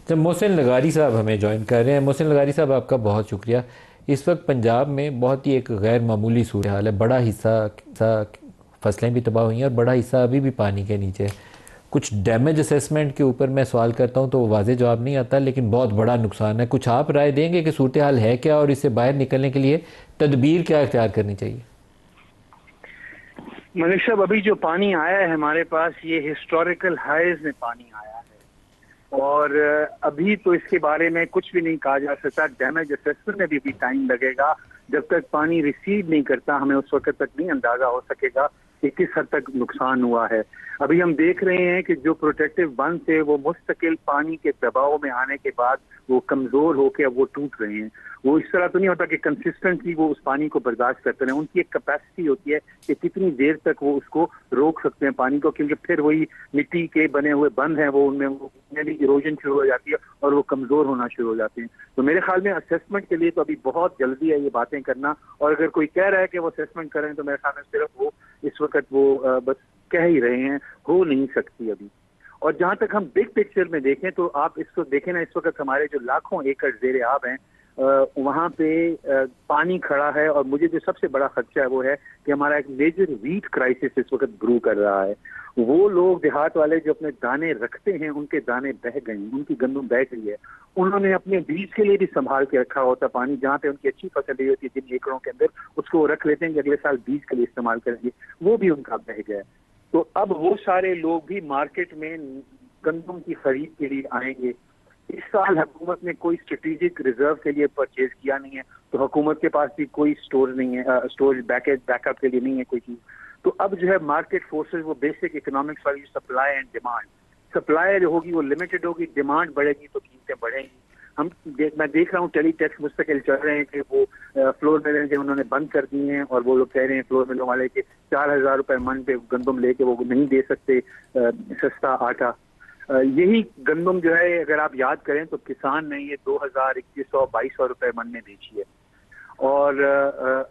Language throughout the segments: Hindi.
जब मोहसिन लगारी साहब हमें ज्वाइन कर रहे हैं। मोहसिन लगारी साहब, आपका बहुत शुक्रिया। इस वक्त पंजाब में बहुत ही एक गैर मामूली सूरत हाल है। बड़ा हिस्सा फसलें भी तबाह हुई हैं और बड़ा हिस्सा अभी भी पानी के नीचे है। कुछ डैमेज असेसमेंट के ऊपर मैं सवाल करता हूँ तो वो वाज़ेह जवाब नहीं आता, लेकिन बहुत बड़ा नुकसान है। कुछ आप राय देंगे कि सूरत हाल है क्या और इससे बाहर निकलने के लिए तदबीर क्या इख्तियार करनी चाहिए? मलिक साहब, अभी जो पानी आया है हमारे पास, ये हिस्टोरिकल हाईज में पानी आया है। और अभी तो इसके बारे में कुछ भी नहीं कहा जा सकता। डैमेज असेसमेंट में भी टाइम लगेगा। जब तक पानी रिसीव नहीं करता, हमें उस वक्त तक नहीं अंदाजा हो सकेगा कि किस हद तक नुकसान हुआ है। अभी हम देख रहे हैं कि जो प्रोटेक्टिव बंद थे वो मुस्तकिल पानी के दबाव में आने के बाद वो कमजोर होकर अब वो टूट रहे हैं। वो इस तरह तो नहीं होता कि कंसिस्टेंटली वो उस पानी को बर्दाश्त करते रहे। उनकी एक कैपेसिटी होती है कि कितनी देर तक वो उसको रोक सकते हैं पानी को, क्योंकि फिर वही मिट्टी के बने हुए बंद हैं, वो उनमें भी इरोजन शुरू हो जाती है और वो कमजोर होना शुरू हो जाते हैं। तो मेरे ख्याल में असेसमेंट के लिए तो अभी बहुत जल्दी है ये बातें करना। और अगर कोई कह रहा है कि वो असेसमेंट करें तो मेरे ख्याल में सिर्फ वो इस वक्त वो बस कह ही रहे हैं, हो नहीं सकती अभी। और जहां तक हम बिग पिक्चर में देखें तो आप इसको देखें ना, इस वक्त हमारे जो लाखों एकड़ जेर आब हैं वहां पे पानी खड़ा है। और मुझे जो सबसे बड़ा खदशा है वो है कि हमारा एक मेजर वीट क्राइसिस इस वक्त ग्रो कर रहा है। वो लोग देहात वाले जो अपने दाने रखते हैं, उनके दाने बह गए, उनकी गंदम बह गई है। उन्होंने अपने बीज के लिए भी संभाल के रखा होता पानी, जहाँ पे उनकी अच्छी फसल रही होती है जिन एकड़ों के अंदर, उसको वो रख लेते हैं कि अगले साल बीज के लिए इस्तेमाल करेंगे, वो भी उनका बह गया है। तो अब वो सारे लोग भी मार्केट में गंदम की खरीद के लिए आएंगे। इस साल हुकूमत ने कोई स्ट्रेटेजिक रिजर्व के लिए परचेज किया नहीं है, तो हुकूमत के पास भी कोई स्टोर नहीं है, स्टोरेज बैकअप के लिए नहीं है कोई चीज। तो अब जो है मार्केट फोर्सेस, वो बेसिक इकोनॉमिक्स वाली सप्लाई एंड डिमांड, सप्लाई जो होगी वो लिमिटेड होगी, डिमांड बढ़ेगी तो कीमतें बढ़ेंगी। मैं देख रहा हूँ टेली टैक्स मुस्तकिल चल रहे हैं कि वो फ्लोर मिलें जो उन्होंने बंद कर दी हैं, और वो लोग कह रहे हैं फ्लोर मिलों वाले के 4,000 रुपए मन पे गंदम लेके वो नहीं दे सकते सस्ता आटा। यही गंदम जो है अगर आप याद करें तो किसान ने ये 2,000, 2,100, 2,200 रुपए मन में बेची है। और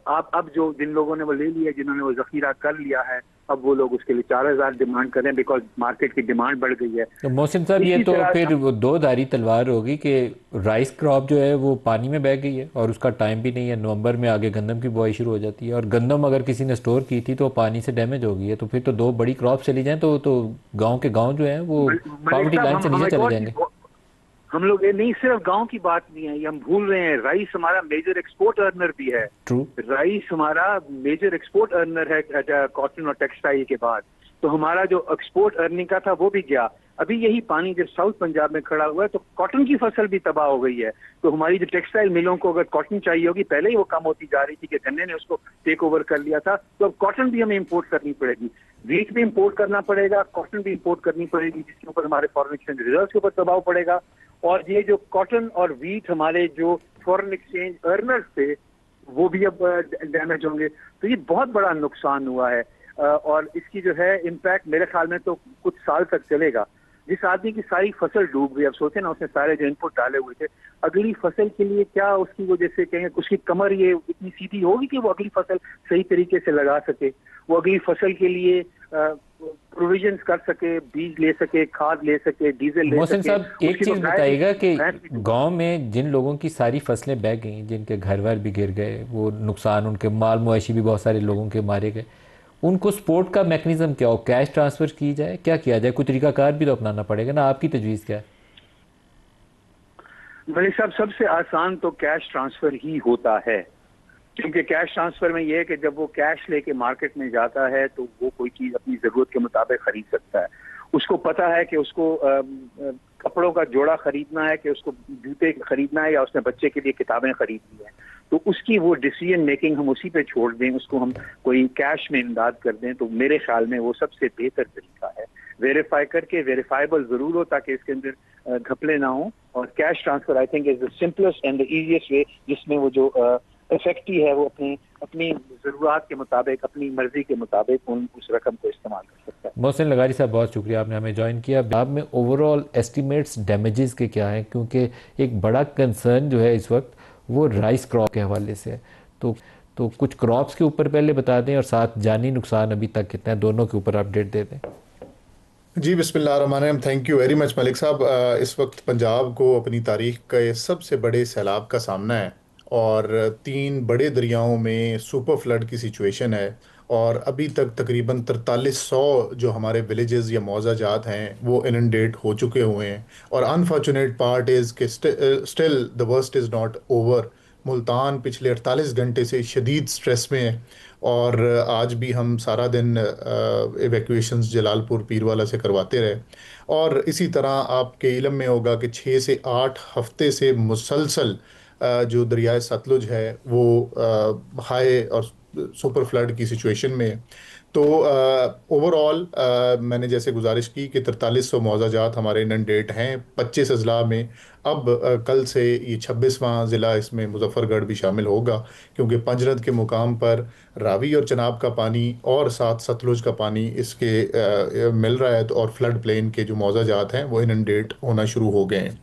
आप अब जो जिन लोगों ने वो ले लिया, जिन्होंने वो जखीरा कर लिया है, अब वो लोग उसके लिए 4,000 डिमांड कर रहे हैं, बिकॉज मार्केट की डिमांड बढ़ गई है। तो मोहसिन साहब, ये इसी तो तरह फिर वो दो धारी तलवार होगी कि राइस क्रॉप जो है वो पानी में बह गई है और उसका टाइम भी नहीं है। नवंबर में आगे गंदम की बुआई शुरू हो जाती है, और गंदम अगर किसी ने स्टोर की थी तो पानी से डैमेज हो गई है। तो फिर तो दो बड़ी क्रॉप चली जाएं तो गांव के गांव जो है वो मलिक पॉवर्टी साहब, लाइन से हम नीचे एक चले और चीज, जाएंगे। हम लोग ये नहीं, सिर्फ गांव की बात नहीं है, ये हम भूल रहे हैं, राइस हमारा मेजर एक्सपोर्ट अर्नर भी है। ट्रू। राइस हमारा मेजर एक्सपोर्ट अर्नर है कॉटन और टेक्सटाइल के बाद। तो हमारा जो एक्सपोर्ट अर्निंग का था वो भी गया। अभी यही पानी जब साउथ पंजाब में खड़ा हुआ है तो कॉटन की फसल भी तबाह हो गई है। तो हमारी जो टेक्सटाइल मिलों को अगर कॉटन चाहिए होगी, पहले ही वो कम होती जा रही थी कि गन्ने ने उसको टेक ओवर कर लिया था, तो अब कॉटन भी हमें इंपोर्ट करनी पड़ेगी, वीट भी इंपोर्ट करना पड़ेगा, कॉटन भी इंपोर्ट करनी पड़ेगी, जिसके ऊपर हमारे फॉरेन एक्सचेंज रिजर्व के ऊपर दबाव पड़ेगा। और ये जो कॉटन और वीट हमारे जो फॉरेन एक्सचेंज अर्नर्स थे वो भी अब डैमेज होंगे। तो ये बहुत बड़ा नुकसान हुआ है। और इसकी जो है इम्पैक्ट मेरे ख्याल में तो कुछ साल तक चलेगा। जिस आदमी की सारी फसल डूब गई, अब सोचे ना, उसने सारे जो इनपुट डाले हुए थे, अगली फसल के लिए क्या उसकी, वो जैसे कहेंगे उसकी कमर ये इतनी सीधी होगी कि वो अगली फसल सही तरीके से लगा सके, वो अगली फसल के लिए प्रोविजंस कर सके, बीज ले सके, खाद ले सके, डीजल ले मोहसिन सके। साहब, एक उसकी तो चीज़ गाय भी, बताइएगा कि भैंस भी डूब। गांव में जिन लोगों की सारी फसलें बह गई, जिनके घर वर भी गिर गए, वो नुकसान, उनके माल मवेशी भी बहुत सारे लोगों के मारे गए, उनको सपोर्ट का मैकेनिज्म क्या हो? कैश ट्रांसफ़र की जाए, क्या किया जाए? कोई तरीकाकार भी तो अपनाना पड़ेगा ना। आपकी तजवीज़ क्या है? भाई साहब, सबसे आसान तो कैश ट्रांसफर ही होता है, क्योंकि कैश ट्रांसफर में यह है कि जब वो कैश लेके मार्केट में जाता है तो वो कोई चीज अपनी जरूरत के मुताबिक खरीद सकता है। उसको पता है कि उसको कपड़ों का जोड़ा खरीदना है, कि उसको जूते खरीदना है, या उसने बच्चे के लिए किताबें खरीदनी है। तो उसकी वो डिसीजन मेकिंग हम उसी पे छोड़ दें, उसको हम कोई कैश में इमदाद कर दें, तो मेरे ख्याल में वो सबसे बेहतर तरीका है। वेरीफाई करके, वेरीफाइबल जरूर हो ताकि इसके अंदर घपले ना हो। और cash transfer I think is the simplest and the easiest way, जिसमें वो जो इफेक्टी है वो अपनी अपनी जरूरत के मुताबिक, अपनी मर्जी के मुताबिक उस रकम को इस्तेमाल कर सकता है। मोहसिन लगारी साहब, बहुत शुक्रिया, आपने हमें ज्वाइन किया। आप में ओवरऑल एस्टिमेट्स डैमेजेस के क्या हैं? क्योंकि एक बड़ा कंसर्न जो है इस वक्त वो राइस क्रॉप के हवाले से है। तो तो कुछ क्रॉप्स के ऊपर पहले बता दें और साथ जानी नुकसान अभी तक कितना है, दोनों के ऊपर अपडेट दे दें। जी बिस्मिल्लाहिर्रहमानिर्रहीम। Thank you very much Malik साहब। इस वक्त पंजाब को अपनी तारीख के सबसे बड़े सैलाब का सामना है, और तीन बड़े दरियाओं में सुपर फ्लड की सिचुएशन है। और अभी तक तकरीबन 4300 जो हमारे विलेजेस या मौजाजात हैं वो इनंडेट हो चुके हुए हैं। और अनफॉर्चुनेट पार्ट इज़ कि still the worst is not over. Multan पिछले 48 घंटे से शदीद स्ट्रेस में है, और आज भी हम सारा दिन इवैक्यूएशंस जलालपुर पीरवाला से करवाते रहे। और इसी तरह आपके इल्म में होगा कि 6 से 8 हफ्ते से मुसलसल जो दरियाए सतलुज है वो हाई और सुपर फ्लड की सिचुएशन में है। तो ओवरऑल मैंने जैसे गुजारिश की कि 4300 मौजाजात हमारे इनडेट हैं 25 अजला में। अब कल से ये 26वां ज़िला इसमें मुजफ्फरगढ़ भी शामिल होगा, क्योंकि पंजरत के मुकाम पर रावी और चनाब का पानी और साथ सतलुज का पानी इसके मिल रहा है। तो और फ्लड प्लेन के जो मौजाजात हैं वो इनडेट होना शुरू हो गए हैं।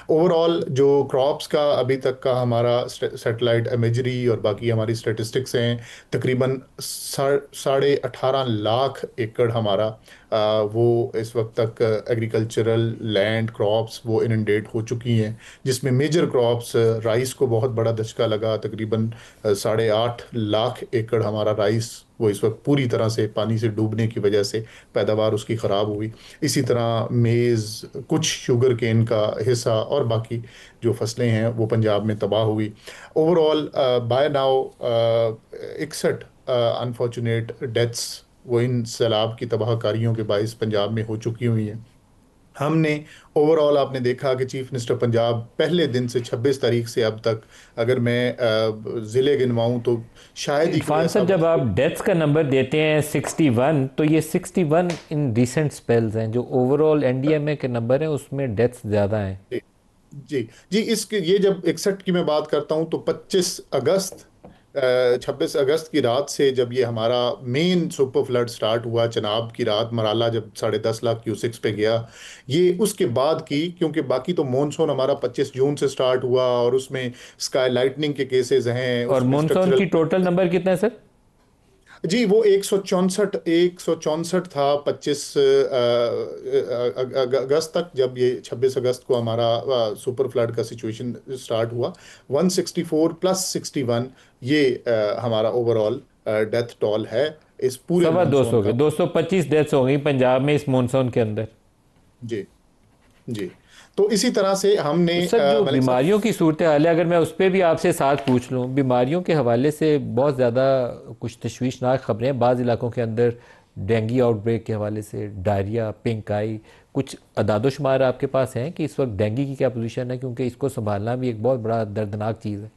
ओवरऑल जो क्रॉप्स का अभी तक का हमारा सैटेलाइट इमेजरी और बाकी हमारी स्टेटिस्टिक्स हैं, तकरीबन 18.5 लाख एकड़ हमारा वो इस वक्त तक एग्रीकल्चरल लैंड क्रॉप्स वो इनडेट हो चुकी हैं, जिसमें मेजर क्रॉप्स राइस को बहुत बड़ा धचका लगा। तकरीबन 8.5 लाख एकड़ हमारा राइस वो इस वक्त पूरी तरह से पानी से डूबने की वजह से पैदावार उसकी ख़राब हुई। इसी तरह मेज़, कुछ शुगर केन का हिस्सा और बाकी जो फसलें हैं वो पंजाब में तबाह हुई। Overall by now 61 unfortunate deaths वो इन सैलाब की तबाहकारियों के बायस पंजाब में हो चुकी हुई हैं। हमने ओवरऑल आपने देखा कि चीफ मिनिस्टर पंजाब पहले दिन से 26 तारीख से अब तक, अगर मैं ज़िले गिनवाऊं तो शायद ही कोई इरफान ऐसा साहब, जब आप वक्त डेथ्स का नंबर देते हैं 61, तो ये 61 इन रिसेंट स्पेल्स हैं। जो ओवरऑल एनडीएमए के नंबर हैं उसमें डेथ्स ज़्यादा हैं। जी जी जी। इसके ये जब 61 की मैं बात करता हूं तो 25 अगस्त 26 अगस्त की रात से जब ये हमारा मेन सुपर फ्लड स्टार्ट हुआ, चनाब की रात मराला जब 10.5 लाख क्यूसिक्स पे गया, ये उसके बाद की, क्योंकि बाकी तो मॉनसून हमारा 25 जून से स्टार्ट हुआ और उसमें स्काई लाइटनिंग के केसेस हैं, और उसमें मॉनसून स्ट्रक्चरल। की टोटल नंबर कितना है सर? जी वो 164 था 25 अगस्त तक, जब ये 26 अगस्त को हमारा सुपर फ्लड का सिचुएशन स्टार्ट हुआ। 164 प्लस 61 ये हमारा ओवरऑल डेथ टॉल है इस पूरे सवा दो मॉनसून सौ के का। 225 डेथ्स हो गई पंजाब में इस मॉनसून के अंदर। जी जी। तो इसी तरह से हमने तो सर, जो मलिक साहब। बीमारियों की सूरत हाल है, अगर मैं उस पर भी आपसे साथ पूछ लूँ, बीमारियों के हवाले से बहुत ज़्यादा कुछ तशवीशनाक खबरें हैं। बाज़ इलाकों के अंदर डेंगू आउटब्रेक के हवाले से, डायरिया, पिंक आई, कुछ अदादोशुमार आपके पास हैं कि इस वक्त डेंगू की क्या पोजीशन है? क्योंकि इसको संभालना भी एक बहुत बड़ा दर्दनाक चीज़ है।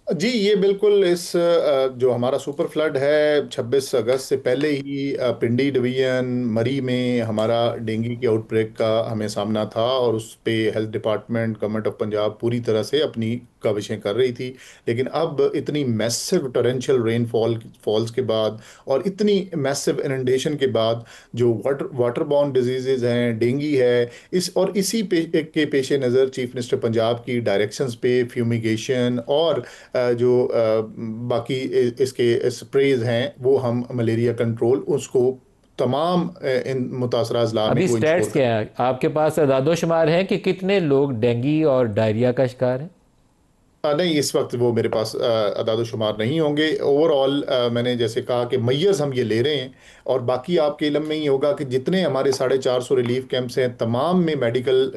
जी ये बिल्कुल इस जो हमारा सुपर फ्लड है 26 अगस्त से पहले ही पिंडी डिवीजन मरी में हमारा डेंगू के आउटब्रेक का हमें सामना था, और उस पे health department government of Punjab पूरी तरह से अपनी काविशें कर रही थी। लेकिन अब इतनी मैसिव टोरेंशियल रेनफॉल फॉल्स के बाद और इतनी मैसिव इनंडेशन के बाद जो वाटर बॉर्न डिजीजेज हैं, डेंगू है, इस और इसी के पेश नज़र चीफ मिनिस्टर पंजाब की डायरेक्शंस पे फ्यूमिगेशन और जो बाकी इसके स्प्रेज हैं वो हम मलेरिया कंट्रोल उसको तमाम इन मुतासरा अजला में अभी वो इंश्योर स्टेट्स कर। क्या है आपके पास? अदादोशुमार हैं कि कितने लोग डेंगू और डायरिया का शिकार हैं? नहीं, इस वक्त वो मेरे पास अदाद शुमार नहीं होंगे। ओवरऑल मैंने जैसे कहा कि मैयर्स हम ये ले रहे हैं, और बाकी आपके इलम में ही होगा कि जितने हमारे 450 रिलीफ कैंप्स हैं तमाम में मेडिकल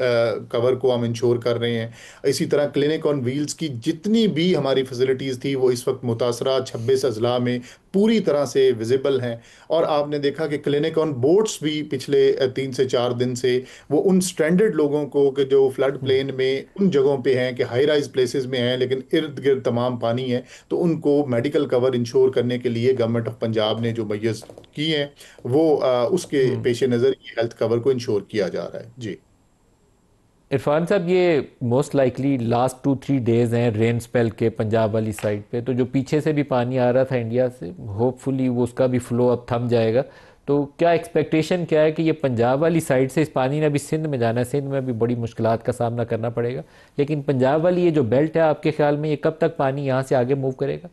कवर को हम इंश्योर कर रहे हैं। इसी तरह क्लिनिक ऑन व्हील्स की जितनी भी हमारी फैसिलिटीज़ थी वो इस वक्त मुतासरा 26 अजला में पूरी तरह से विजिबल हैं। और आपने देखा कि क्लिनिक ऑन बोट्स भी पिछले 3 से 4 दिन से वो उन स्ट्रैंडेड लोगों को कि जो फ्लड प्लेन में उन जगहों पे हैं कि हाई राइज प्लेसेस में हैं लेकिन इर्द गिर्द तमाम पानी है, तो उनको मेडिकल कवर इंश्योर करने के लिए गवर्नमेंट ऑफ पंजाब ने जो मैयर्स की हैं वो उसके पेश नज़र ये हेल्थ कवर को इंश्योर किया जा रहा है। जी इरफान साहब, ये मोस्ट लाइकली लास्ट 2-3 डेज हैं रेन स्पेल के पंजाब वाली साइड पे। तो जो पीछे से भी पानी आ रहा था इंडिया से, होपफुली वो उसका भी फ्लो अब थम जाएगा। तो क्या एक्सपेक्टेशन क्या है कि ये पंजाब वाली साइड से इस पानी ने अभी सिंध में जाना है? सिंध में भी बड़ी मुश्किलात का सामना करना पड़ेगा, लेकिन पंजाब वाली ये जो बेल्ट है, आपके ख्याल में ये कब तक पानी यहाँ से आगे मूव करेगा?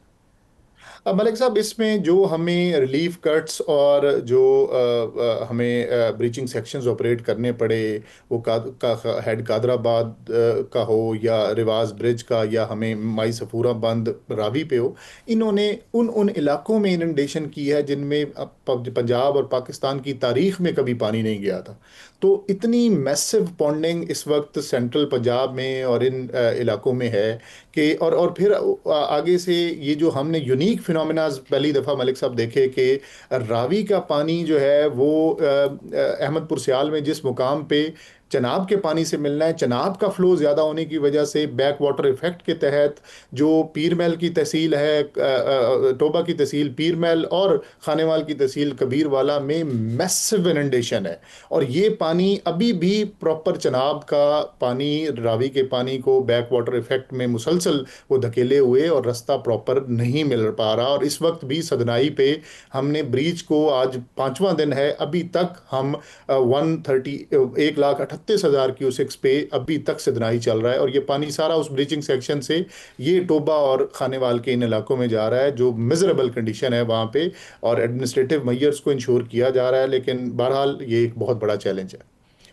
अब मलिक साहब, इसमें जो हमें रिलीफ कट्स और जो हमें ब्रीचिंग सेक्शंस ऑपरेट करने पड़े, वो हेड कादराबाद का हो या रिवाज ब्रिज का, या हमें माई सफूरा बंद रावी पे हो, इन्होंने उन उन इलाकों में इनंडेशन की है जिनमें पंजाब और पाकिस्तान की तारीख में कभी पानी नहीं गया था। तो इतनी मैसिव पॉन्डिंग इस वक्त सेंट्रल पंजाब में और इन इलाकों में है कि और फिर आगे से ये जो हमने यूनिक फिनोमेना पहली दफ़ा मलिक साहब देखे कि रावी का पानी जो है वो अहमदपुर सियाल में जिस मुकाम पे चनाब के पानी से मिलना है, चनाब का फ्लो ज़्यादा होने की वजह से बैक वाटर इफेक्ट के तहत जो पीरमैल की तहसील है, टोबा की तहसील पीरमैल और खानेवाल की तहसील कबीरवाला में मैसिव इनंडेशन है। और ये पानी अभी भी प्रॉपर चनाब का पानी रावी के पानी को बैक वाटर इफेक्ट में मुसलसल वो धकेले हुए और रास्ता प्रॉपर नहीं मिल पा रहा। और इस वक्त भी सदनाई पे हमने ब्रीच को, आज 5वां दिन है, अभी तक हम 1,38,000 क्यूसेक्स पे अभी तक सदनाई चल रहा है। और ये पानी सारा उस ब्रीचिंग सेक्शन से ये टोबा और खानेवाल के इन इलाकों में जा रहा है, जो मिजरेबल कंडीशन है वहाँ पे, और एडमिनिस्ट्रेटिव मेजर्स को इंश्योर किया जा रहा है। लेकिन बहरहाल ये एक बहुत बड़ा चैलेंज है।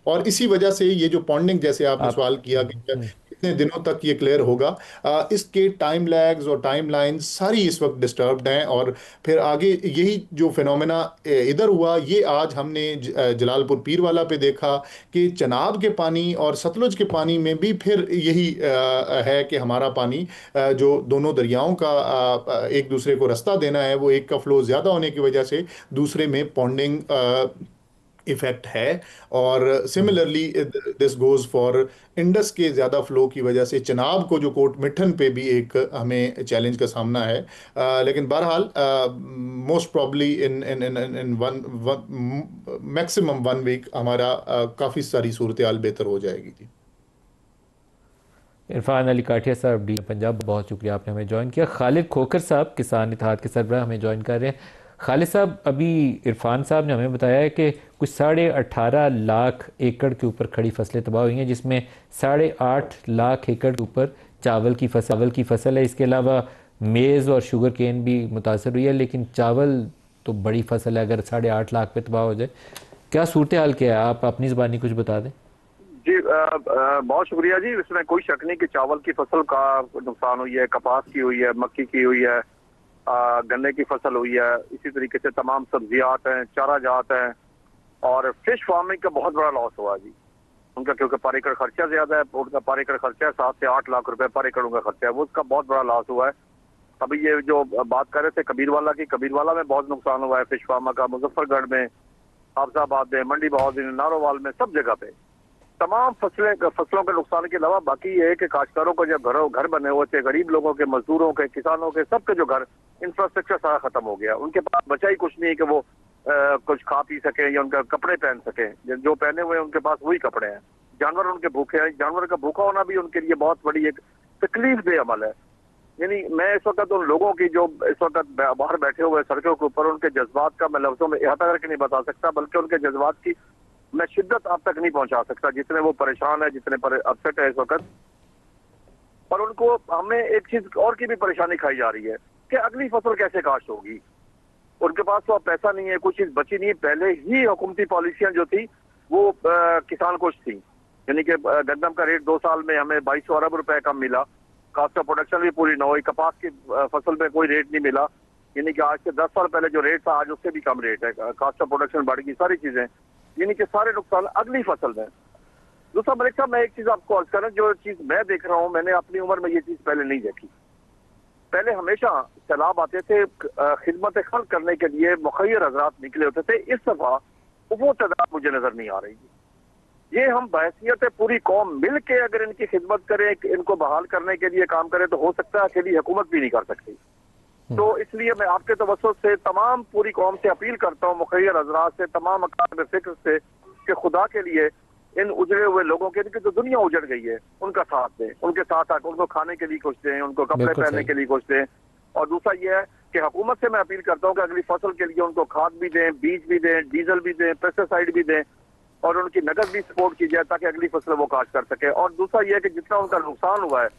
और इसी वजह से ये जो पॉन्डिंग, जैसे आपने आप सवाल किया कि कितने दिनों तक ये क्लियर होगा, इसके टाइम लैग्स और टाइम लाइन सारी इस वक्त डिस्टर्ब्ड हैं। और फिर आगे यही जो फिनोमेना इधर हुआ, ये आज हमने जलालपुर पीरवाला पे देखा कि चनाब के पानी और सतलुज के पानी में भी फिर यही है कि हमारा पानी जो दोनों दरियाओं का एक दूसरे को रास्ता देना है, वो एक का फ्लो ज़्यादा होने की वजह से दूसरे में पॉन्डिंग इफेक्ट है। और similarly this goes for Indus के ज़्यादा फ्लो की वजह से चनाब को जो कोट मिठन पे भी एक हमें चैलेंज का सामना है। लेकिन बहरहाल most probably in in in in one maximum 1 week हमारा काफ़ी सारी सूरत हाल बेहतर हो जाएगी जी। इरफान अली काठिया साहब, डी पंजाब, बहुत शुक्रिया आपने हमें ज्वाइन किया। खालिद खोखर साहब, किसान इत्तेहाद के सरबराह, हमें ज्वाइन कर रहे हैं। खालिद साहब, अभी इरफान साहब ने हमें बताया है कि कुछ 18.5 लाख एकड़ के ऊपर खड़ी फसलें तबाह हुई हैं, जिसमें 8.5 लाख एकड़ के ऊपर चावल की फसल है। इसके अलावा मेज़ और शुगर केन भी मुतासर हुई है, लेकिन चावल तो बड़ी फसल है। अगर 8.5 लाख पे तबाह हो जाए, क्या सूरत हाल क्या है? आप अपनी ज़बानी कुछ बता दें। जी बहुत शुक्रिया जी। इसमें कोई शक नहीं कि चावल की फसल का नुकसान हुई है, कपास की हुई है, मक्की की हुई है, गन्ने की फसल हुई है। इसी तरीके से तमाम सब्जियात हैं, चारा जात हैं, और फिश फार्मिंग का बहुत बड़ा लॉस हुआ जी उनका, क्योंकि पर एकड़ खर्चा ज्यादा है। उनका पर एकड़ खर्चा है 7 से 8 लाख रुपए पर एकड़ उनका खर्चा है, वो उसका बहुत बड़ा लॉस हुआ है। अभी ये जो बात कर रहे थे कबीरवाला की, कबीरवाला में बहुत नुकसान हुआ है फिश फार्मा का, मुजफ्फरगढ़ में, हाफजाबाद में, मंडी बहाउद्दीन, नारोवाल में, सब जगह पे तमाम फसलों के नुकसान के अलावा बाकी ये है कि काश्तकारों को जब घर बने हुए थे, गरीब लोगों के, मजदूरों के, किसानों के, सबके जो घर इंफ्रास्ट्रक्चर सारा खत्म हो गया। उनके पास बचा ही कुछ नहीं कि वो कुछ खा पी सके या उनका कपड़े पहन सके। जो पहने हुए उनके पास वही कपड़े हैं। जानवर उनके भूखे हैं। जानवर का भूखा होना भी उनके लिए बहुत बड़ी एक तकलीफ दे अमल है। यानी मैं इस वक्त उन लोगों की जो इस वक्त बाहर बैठे हुए सड़कों के ऊपर, उनके जज्बात का मैं लफ्जों में अहाता करके नहीं बता सकता, बल्कि उनके जज्बात की मैं शिद्दत आप तक नहीं पहुंचा सकता, जितने वो परेशान है, जितने अपसेट है इस वक्त। और उनको हमें एक चीज और की भी परेशानी खाई जा रही है कि अगली फसल कैसे काश्त होगी। उनके पास तो अब पैसा नहीं है, कुछ चीज बची नहीं है। पहले ही हुकूमती पॉलिसियां जो थी वो किसान कुछ थी, यानी कि गंदम का रेट 2 साल में हमें 2200 अरब रुपए कम मिला, कास्ट ऑफ प्रोडक्शन भी पूरी न हुई, कपास की फसल में कोई रेट नहीं मिला, यानी कि आज से 10 साल पहले जो रेट था आज उससे भी कम रेट है, कास्ट ऑफ प्रोडक्शन बढ़ गई, सारी चीजें, यानी कि सारे नुकसान अगली फसल में। दूसरा मलिक साहब, मैं एक चीज आपको अर्ज करूं, जो चीज मैं देख रहा हूं, मैंने अपनी उम्र में ये चीज पहले नहीं देखी। पहले हमेशा सैलाब आते थे, खिदमत खल्क करने के लिए मुखय्यर हजरात निकले होते थे। इस दफा वो तादाद मुझे नजर नहीं आ रही। ये हम बहसियत पूरी कौम मिल के अगर इनकी खिदमत करें, इनको बहाल करने के लिए काम करें, तो हो सकता है अकेली हुकूमत भी नहीं कर सकती। तो इसलिए मैं आपके तवज्जुह से तमाम पूरी कौम से अपील करता हूँ, मुखय्यर हजरात से, तमाम अकाब फिक्र से, कि खुदा के लिए इन उजड़े हुए लोगों के, इनकी तो दुनिया उजड़ गई है, उनका साथ दें, उनके साथ आकर उनको खाने के लिए कुछ दें, उनको कपड़े पहनने के लिए कुछ दें। और दूसरा यह है कि हुकूमत से मैं अपील करता हूँ कि अगली फसल के लिए उनको खाद भी दें, बीज भी दें, डीजल भी दें, पेस्टिसाइड भी दें, और उनकी नकद भी सपोर्ट की जाए ताकि अगली फसल वो काश्त कर सके। और दूसरा यह है कि जितना उनका नुकसान हुआ है